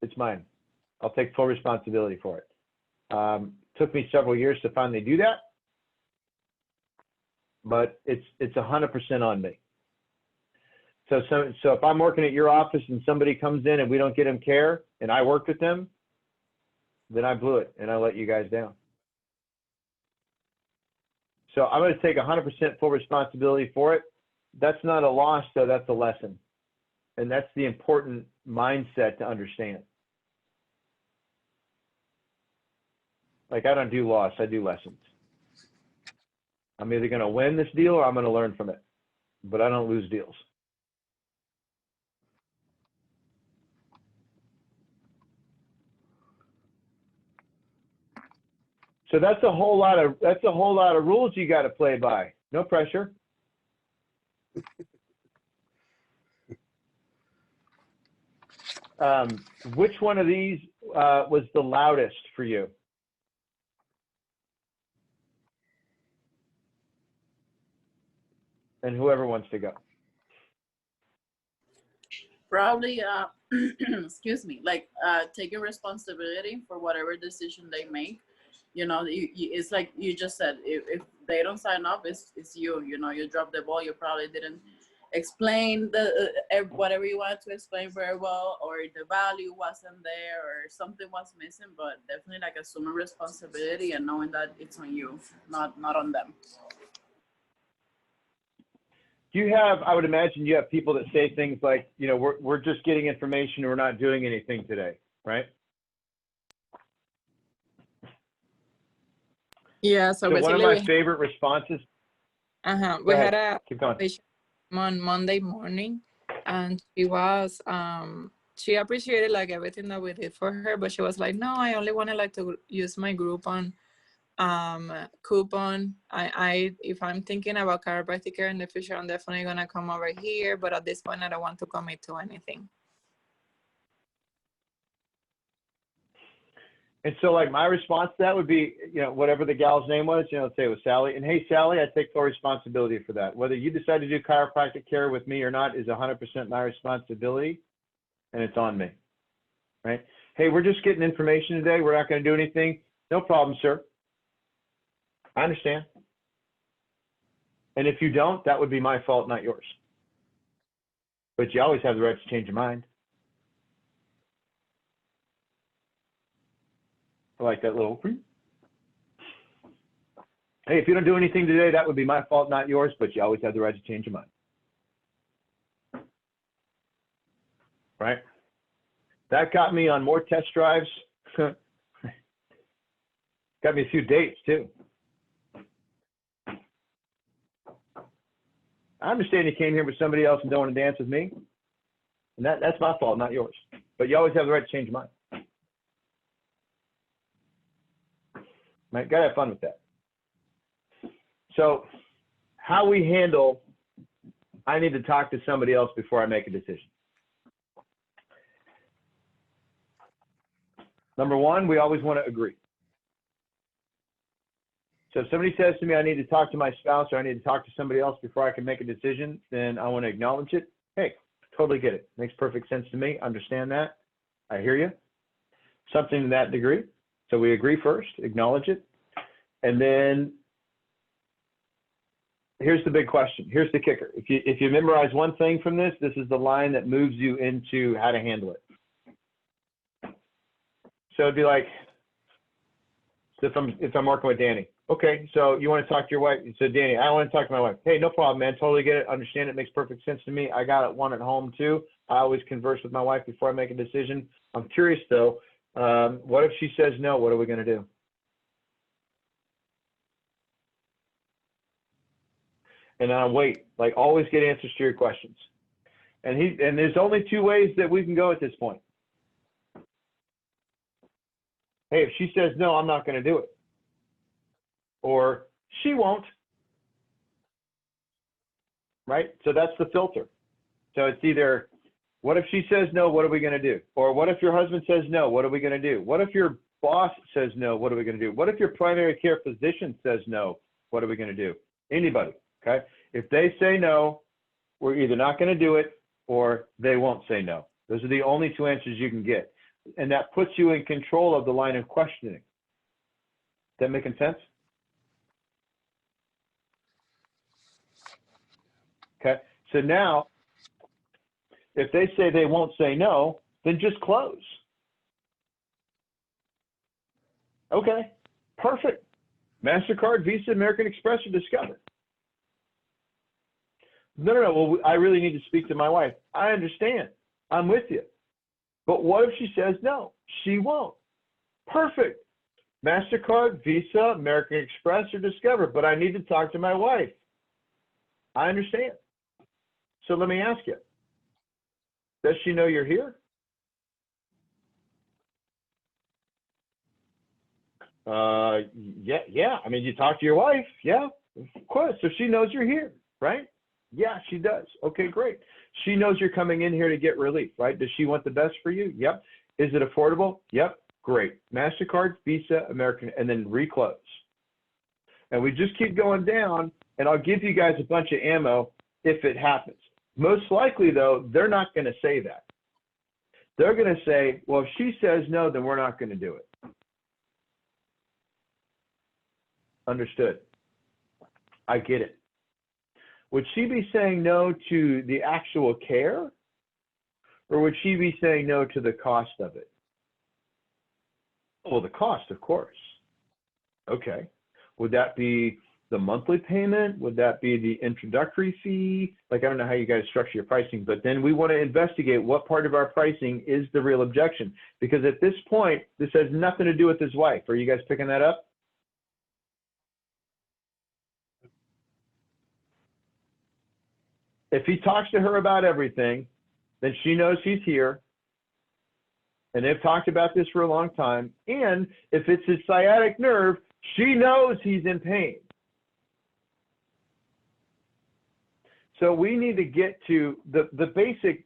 It's mine. I'll take full responsibility for it. Took me several years to finally do that, but it's 100% on me. So if I'm working at your office and somebody comes in and we don't get them care and I worked with them, then I blew it and I let you guys down. So I'm going to take 100% full responsibility for it. That's not a loss, though. That's a lesson. And that's the important mindset to understand. Like, I don't do loss, I do lessons. I'm either going to win this deal or I'm going to learn from it. But I don't lose deals. So that's a whole lot of rules you got to play by. No pressure. Which one of these was the loudest for you? And whoever wants to go. Probably, excuse me, like taking responsibility for whatever decision they make. You know, it's like you just said, if they don't sign up, it's you. You know, you dropped the ball. You probably didn't explain whatever you wanted to explain very well, or the value wasn't there, or something was missing. But definitely, like, assuming responsibility and knowing that it's on you, not on them. You have, I would imagine you have people that say things like, you know, we're just getting information, we're not doing anything today, right? Yeah, so one of my favorite responses. We had a keep going. On Monday morning, and she was she appreciated like everything that we did for her, but she was like, no, I only wanted like to use my Groupon coupon. If I'm thinking about chiropractic care in the future, I'm definitely gonna come over here, but at this point I don't want to commit to anything. And so, like, my response to that would be, you know, whatever the gal's name was, you know, let's say it was Sally. And hey, Sally, I take full responsibility for that. Whether you decide to do chiropractic care with me or not is 100% my responsibility, and it's on me, right? Hey, we're just getting information today. We're not going to do anything. No problem, sir. I understand. And if you don't, that would be my fault, not yours. but you always have the right to change your mind. I like that little. Hey, if you don't do anything today, that would be my fault, not yours, but you always have the right to change your mind. Right? That got me on more test drives. Got me a few dates, too. I understand you came here with somebody else and don't want to dance with me. And that's my fault, not yours. But you always have the right to change your mind. Right? Got to have fun with that. So how we handle, I need to talk to somebody else before I make a decision. Number one, we always want to agree. So if somebody says to me, I need to talk to my spouse or I need to talk to somebody else before I can make a decision, then I want to acknowledge it. Hey, totally get it. Makes perfect sense to me. Understand that. I hear you. Something to that degree. So we agree first, acknowledge it. And then here's the big question. Here's the kicker. If you memorize one thing from this, this is the line that moves you into how to handle it. So it'd be like, so if I'm working with Danny, okay, so you want to talk to your wife? So Danny, I want to talk to my wife. Hey, no problem, man. Totally get it. Understand it. Makes perfect sense to me. I got one at home too. I always converse with my wife before I make a decision. I'm curious though. What if she says no? What are we going to do? And I'll wait. Like always, get answers to your questions. And there's only two ways that we can go at this point. Hey, if she says no, I'm not going to do it. Or she won't. Right? So that's the filter. So it's either, what if she says no, what are we going to do? Or what if your husband says no, what are we going to do? What if your boss says no, what are we going to do? What if your primary care physician says no, what are we going to do? Anybody, okay? If they say no, we're either not going to do it or they won't say no. Those are the only two answers you can get. And that puts you in control of the line of questioning. Is that making sense? Okay, so now, if they say they won't say no, then just close. Okay, perfect. MasterCard, Visa, American Express, or Discover. No, well, I really need to speak to my wife. I understand. I'm with you. But what if she says no? She won't. Perfect. MasterCard, Visa, American Express, or Discover, but I need to talk to my wife. I understand. So let me ask you, does she know you're here? Yeah. I mean, you talk to your wife. Yeah, of course. So she knows you're here, right? Yeah, she does. Okay, great. She knows you're coming in here to get relief, right? Does she want the best for you? Yep. Is it affordable? Yep. Great. MasterCard, Visa, American, and then reclose. And we just keep going down, and I'll give you guys a bunch of ammo if it happens. Most likely, though, they're not going to say that. They're going to say, well, if she says no, then we're not going to do it. Understood. I get it. Would she be saying no to the actual care, or would she be saying no to the cost of it? Well, the cost, of course. Okay. Would that be the monthly payment? Would that be the introductory fee? Like, I don't know how you guys structure your pricing, but then we want to investigate what part of our pricing is the real objection. Because at this point, this has nothing to do with his wife. Are you guys picking that up? If he talks to her about everything, then she knows he's here. And they've talked about this for a long time. And if it's his sciatic nerve, she knows he's in pain. So we need to get to the basic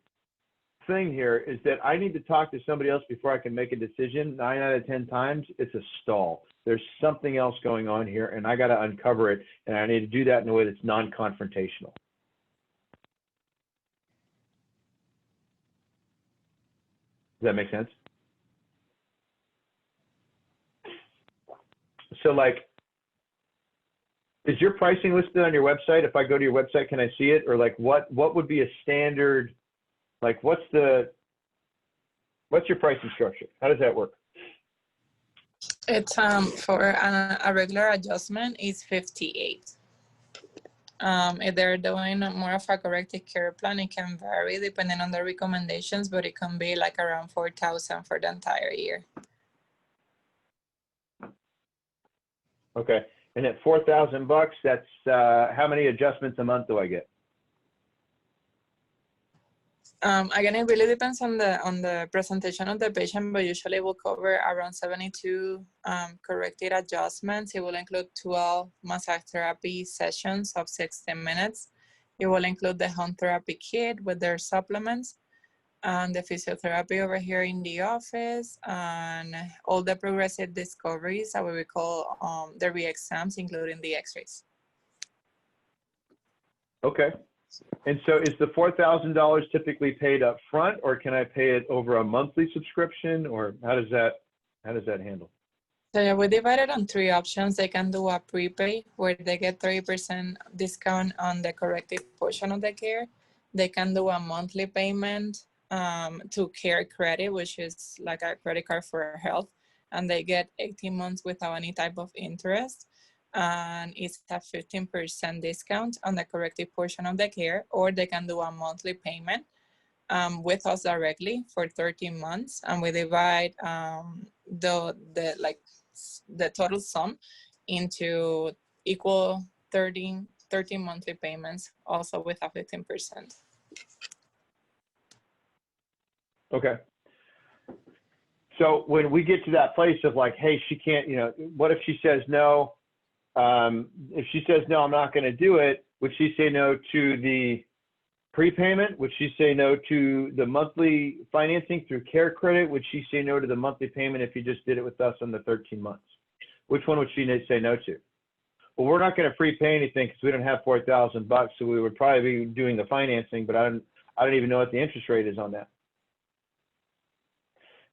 thing here is that I need to talk to somebody else before I can make a decision. 9 out of 10 times, it's a stall. There's something else going on here, and I got to uncover it. And I need to do that in a way that's non-confrontational. Does that make sense? So like, is your pricing listed on your website? If I go to your website, can I see it? Or like what would be a standard Like, what's your pricing structure? How does that work? It's for a regular adjustment is 58. If they're doing more of a corrective care plan, it can vary depending on the recommendations, but it can be like around 4,000 for the entire year. Okay, and at $4,000, that's how many adjustments a month do I get? Again, it really depends on the presentation of the patient, but usually we'll cover around 72 corrected adjustments. It will include 12 massage therapy sessions of 16 minutes. It will include the home therapy kit with their supplements and the physiotherapy over here in the office and all the progressive discoveries that we call the re-exams, including the x-rays. Okay. And so is the $4,000 typically paid up front, or can I pay it over a monthly subscription, or how does that handle? So yeah, we divided on 3 options. They can do a prepay where they get 30% discount on the corrective portion of the care. They can do a monthly payment to Care Credit, which is like a credit card for health, and they get 18 months without any type of interest. And it's a 15% discount on the corrective portion of the care, or they can do a monthly payment with us directly for 13 months, and we divide the total sum into equal 13 monthly payments, also with a 15%. Okay. So when we get to that place of like, hey, she can't, what if she says no? If she says, no, I'm not going to do it, would she say no to the prepayment? Would she say no to the monthly financing through Care Credit? Would she say no to the monthly payment if you just did it with us on the 13 months? Which one would she say no to? Well, we're not going to prepay anything because we don't have $4,000, so we would probably be doing the financing, but I don't even know what the interest rate is on that.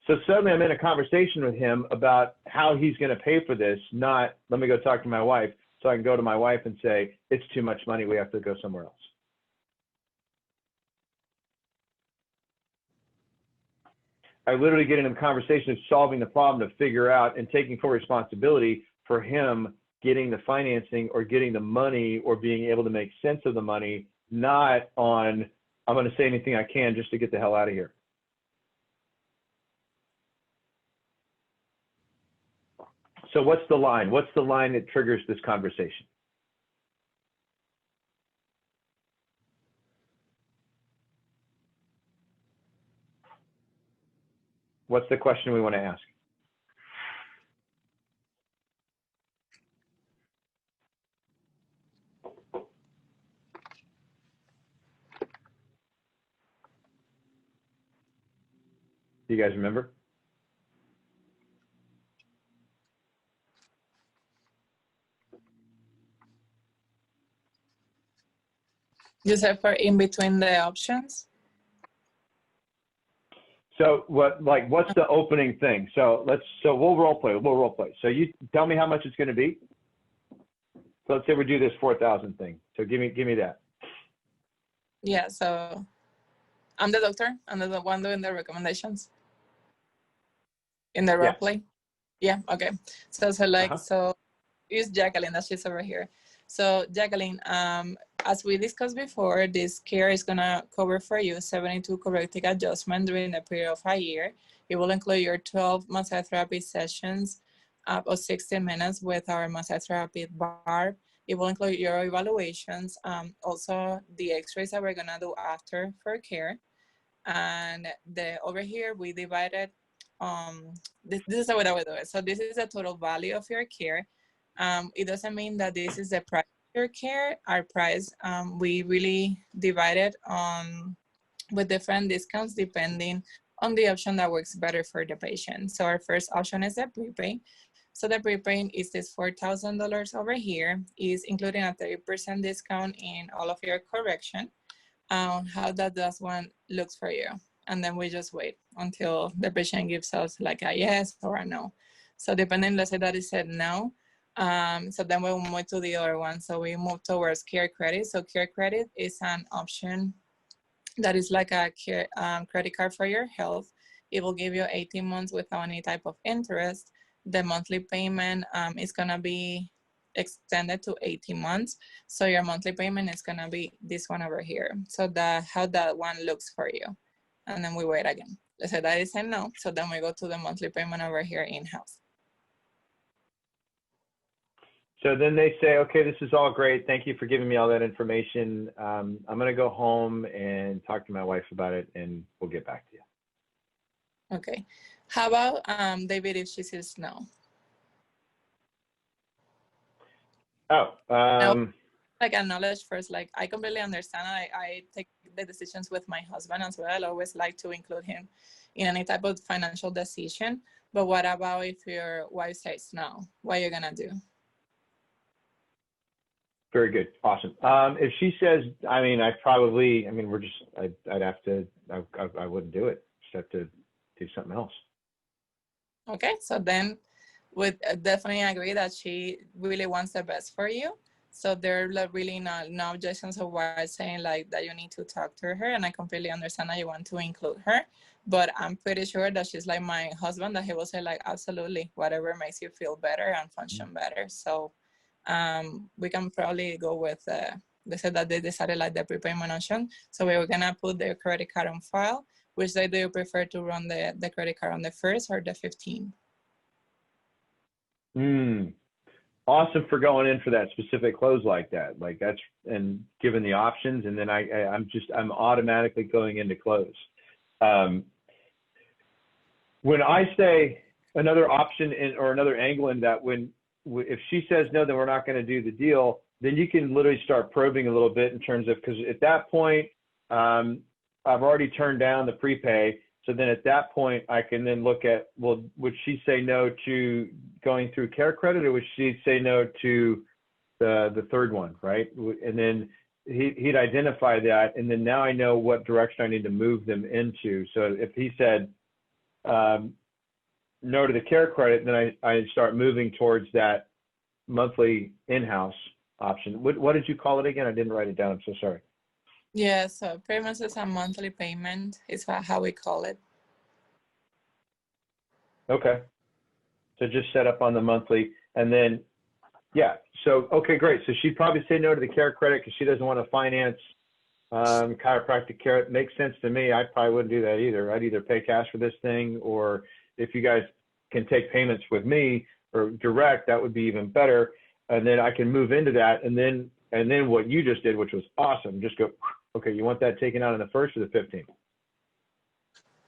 So suddenly I'm in a conversation with him about how he's going to pay for this, not let me go talk to my wife, so I can go to my wife and say, it's too much money, we have to go somewhere else. I literally get into the conversation of solving the problem to figure out and taking full responsibility for him getting the financing or getting the money or being able to make sense of the money, not on, I'm going to say anything I can just to get the hell out of here. So what's the line? What's the line that triggers this conversation? What's the question we want to ask? Do you guys remember? You said for in between the options? So what's the opening thing? So we'll role play. So you tell me how much it's going to be. So let's say we do this 4,000 thing. So give me that. Yeah, so I'm the doctor. I'm the one doing the recommendations in the role play. Yeah, okay. So it's Jacqueline, that she's over here. So Jacqueline, as we discussed before, this care is gonna cover for you 72 corrective adjustments during a period of a year. It will include your 12 massage therapy sessions of 60 minutes with our massage therapy bar. It will include your evaluations, also the x-rays that we're gonna do after for care. And over here, we divided, this is the way that we do it. So this is the total value of your care. It doesn't mean that this is the price of your care. Our price, we really divided with different discounts depending on the option that works better for the patient. So our first option is the prepay. So the prepay is this $4,000 over here, is including a 30% discount in all of your correction. How that one looks for you. And then we just wait until the patient gives us like a yes or a no. So depending, let's say that he said no, so then we'll move to the other one. So we move towards Care Credit. So Care Credit is an option that is like a credit card for your health. It will give you 18 months without any type of interest. The monthly payment is gonna be extended to 18 months. So your monthly payment is gonna be this one over here. So how that one looks for you. And then we wait again. Let's say that is a no. So then we go to the monthly payment over here in-house. So then they say, okay, this is all great. Thank you for giving me all that information. I'm going to go home and talk to my wife about it, and we'll get back to you. Okay. How about David if she says no? Oh, like acknowledge first, like I completely understand. I take the decisions with my husband as well. I always like to include him in any type of financial decision. But what about if your wife says no? What are you gonna do? very good. Awesome. If she says, I mean, I'd have to, I wouldn't do it. Just have to do something else. Okay, so then would definitely agree that she really wants the best for you. So there are like really no objections of why I'm saying like that you need to talk to her, and I completely understand that you want to include her. But I'm pretty sure that she's like my husband, that he will say like absolutely whatever makes you feel better and function better. So we can probably go with they said that they decided like the prepayment option. So we were gonna put their credit card on file. Which day do you prefer to run the credit card, on the 1st or the 15th? Awesome for going in for that specific close like that. Like that's, and given the options, and then I'm automatically going into close. When I say another option or another angle in that, if she says no, then we're not going to do the deal, then you can literally start probing a little bit in terms of, because at that point, I've already turned down the prepay. So then at that point, I can then look at, well, would she say no to going through Care Credit, or would she say no to the third one, right? And then he'd identify that, and then now I know what direction I need to move them into. So if he said no to the Care Credit, then I start moving towards that monthly in-house option. What did you call it again? I didn't write it down. I'm so sorry. Yeah, so payments is a monthly payment. Is how we call it. Okay. So just set up on the monthly, and then, yeah. So, okay, great. So she'd probably say no to the Care Credit because she doesn't want to finance chiropractic care. It makes sense to me. I probably wouldn't do that either. I'd either pay cash for this thing, or if you guys can take payments with me or direct, that would be even better. And then I can move into that. And then what you just did, which was awesome, just go, okay, you want that taken out on the 1st or the 15th?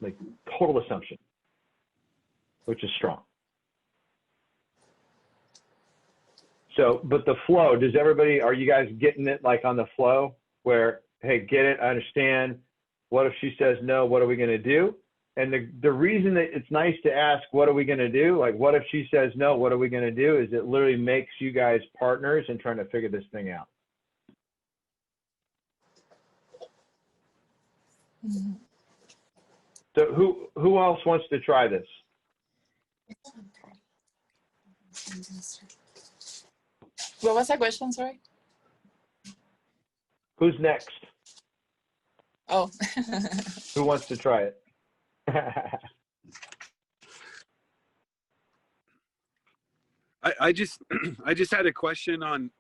Like total assumption, which is strong. So, but the flow, are you guys getting it like on the flow where, hey, get it, I understand. What if she says no, what are we going to do? And the reason that it's nice to ask, what are we going to do? Like, what if she says no, what are we going to do? Is it literally makes you guys partners in trying to figure this thing out. Mm-hmm. So who else wants to try this? What was the question, sorry? Who's next? Oh. Who wants to try it? I just had a question on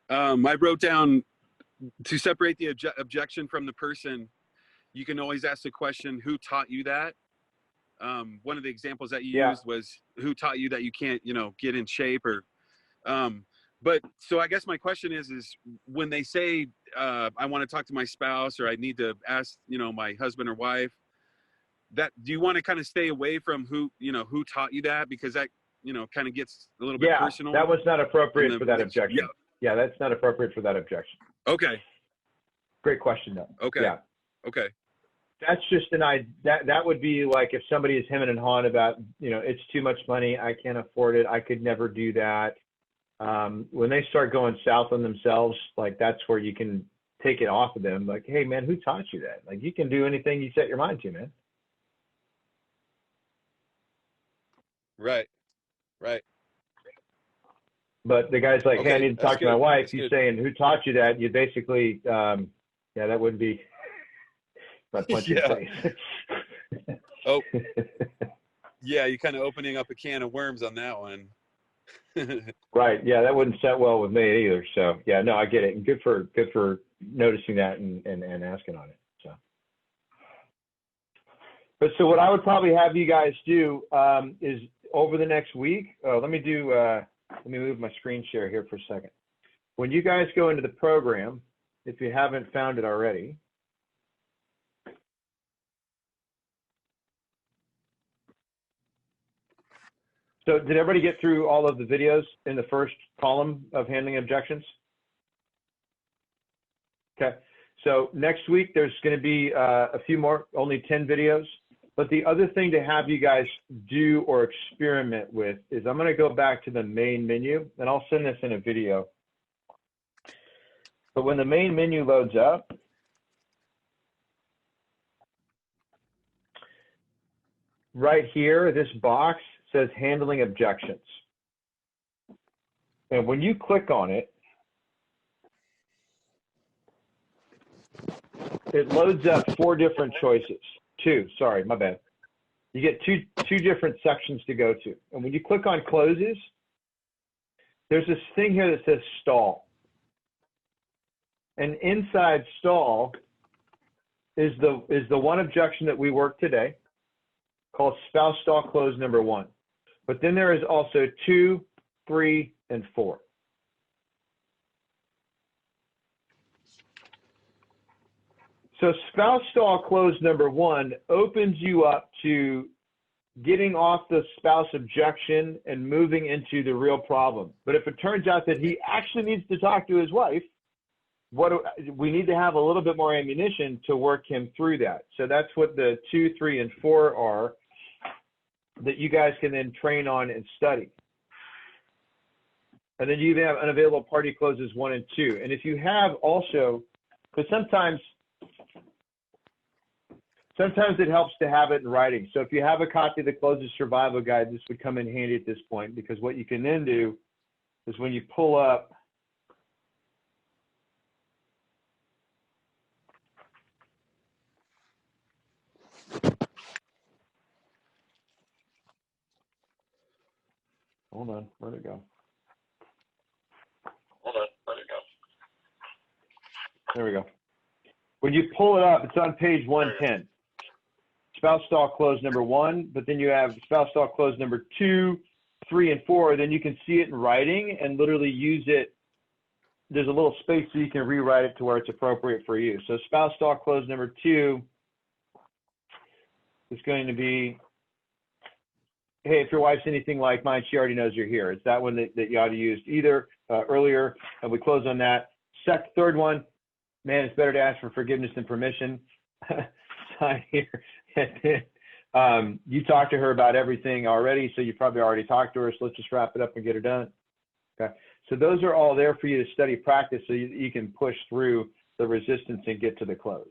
I wrote down to separate the objection from the person. You can always ask the question, who taught you that? One of the examples that you used was, who taught you that you can't, get in shape, or but so I guess my question is when they say I want to talk to my spouse, or I need to ask my husband or wife, that do you want to kind of stay away from who taught you that, because that kind of gets a little bit personal? That was not appropriate for that objection. Yeah, that's not appropriate for that objection. Okay. Great question though. Okay. Yeah. Okay. That's just that would be like if somebody is hemming and hawing about, it's too much money, I can't afford it, I could never do that. When they start going south on themselves, like that's where you can take it off of them. Like, hey man, who taught you that? Like you can do anything you set your mind to, man. Right. Right. But the guy's like, hey, I need to talk to my wife. He's saying, who taught you that? You basically, Yeah, that wouldn't be my punch in Yeah. face. Oh, yeah, you're kind of opening up a can of worms on that one. Right. Yeah, that wouldn't set well with me either. So yeah, no, I get it. And good for noticing that and asking on it. So, but so what I would probably have you guys do is over the next week. Let me move my screen share here for a second. When you guys go into the program, if you haven't found it already, so did everybody get through all of the videos in the first column of handling objections? Okay, so next week there's going to be a few more, only 10 videos. But the other thing to have you guys do or experiment with is I'm going to go back to the main menu, and I'll send this in a video. But when the main menu loads up, right here, this box says handling objections. And when you click on it, it loads up 4 different choices. 2, sorry, my bad. You get two different sections to go to. And when you click on closes, there's this thing here that says stall. And inside stall is the one objection that we worked today, called spouse stall close number 1. But then there is also 2, 3, and 4. So spouse stall close number 1 opens you up to getting off the spouse objection and moving into the real problem. But if it turns out that he actually needs to talk to his wife, we need to have a little bit more ammunition to work him through that. So that's what the 2, 3, and 4 are that you guys can then train on and study. And then you have unavailable party closes 1 and 2. And if you have also, because sometimes it helps to have it in writing. So if you have a copy of the Closes Survival Guide, this would come in handy at this point, because what you can then do is when you pull up hold on, where'd it go? There we go. When you pull it up, it's on page 110. Spouse stall close number 1, but then you have spouse stall close number 2, 3, and 4. Then you can see it in writing and literally use it. There's a little space so you can rewrite it to where it's appropriate for you. So spouse stall close number 2 is going to be, hey, if your wife's anything like mine, she already knows you're here. It's that one that you ought to use either earlier, and we close on that. Third one, man, it's better to ask for forgiveness than permission. Sign here. You talked to her about everything already, so you probably already talked to her, so let's just wrap it up and get her done. Okay, so those are all there for you to study, practice, so you can push through the resistance and get to the close.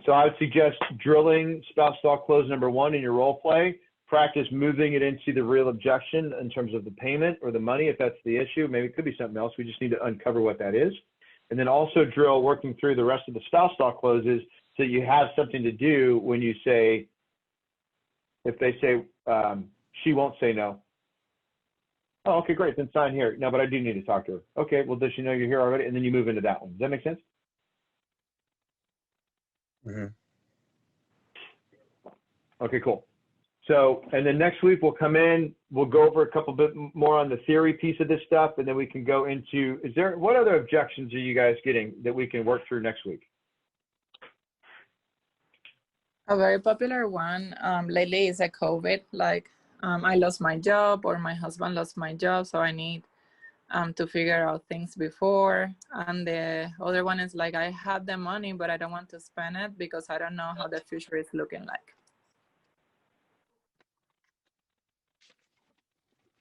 So I would suggest drilling spouse stall close number 1 in your role play. Practice moving it into the real objection in terms of the payment or the money, if that's the issue. Maybe it could be something else. We just need to uncover what that is. And then also drill working through the rest of the spouse stall closes so you have something to do when you say, if they say, she won't say no. Oh, okay, great, then sign here. No, but I do need to talk to her. Okay, well, does she know you're here already? And then you move into that one. Does that make sense? Mm-hmm. Okay, cool. So, and then next week we'll come in, we'll go over a couple bit more on the theory piece of this stuff, and then we can go into, what other objections are you guys getting that we can work through next week? A very popular one lately is a COVID, like I lost my job or my husband lost my job, so I need to figure out things before. And the other one is like, I have the money, but I don't want to spend it because I don't know how the future is looking like.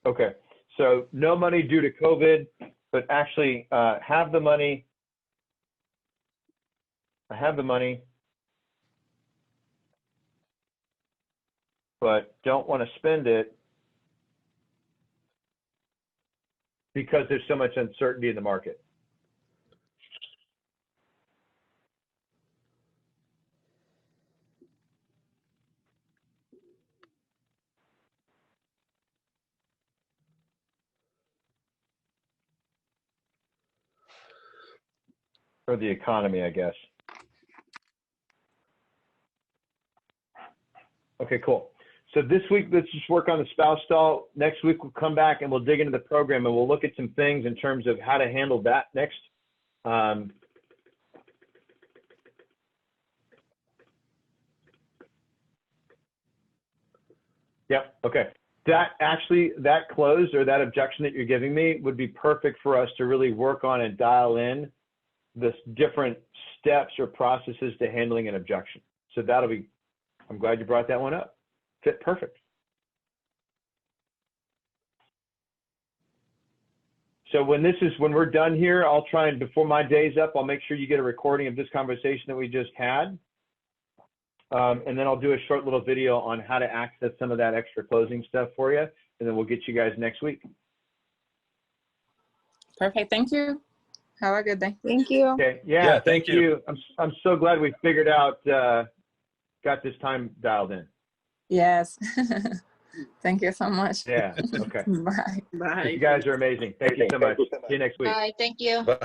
Okay, so no money due to COVID, but actually have the money. I have the money, but don't want to spend it because there's so much uncertainty in the market. Or the economy, I guess. Okay, cool. So this week, let's just work on the spouse stall. Next week, we'll come back and we'll dig into the program and we'll look at some things in terms of how to handle that next. Yep, okay. That close or that objection that you're giving me would be perfect for us to really work on and dial in the different steps or processes to handling an objection. So that'll be, I'm glad you brought that one up. Fit perfect. So when we're done here, I'll try and before my day's up, I'll make sure you get a recording of this conversation that we just had. And then I'll do a short little video on how to access some of that extra closing stuff for you. And then we'll get you guys next week. Perfect. Thank you. Have a good day. Thank you. Okay. Yeah, thank you. I'm so glad we figured out, got this time dialed in. Yes. Thank you so much. Yeah. Okay. Bye. Bye. You guys are amazing. Thank you so much. See you next week. Bye. Thank you. Bye.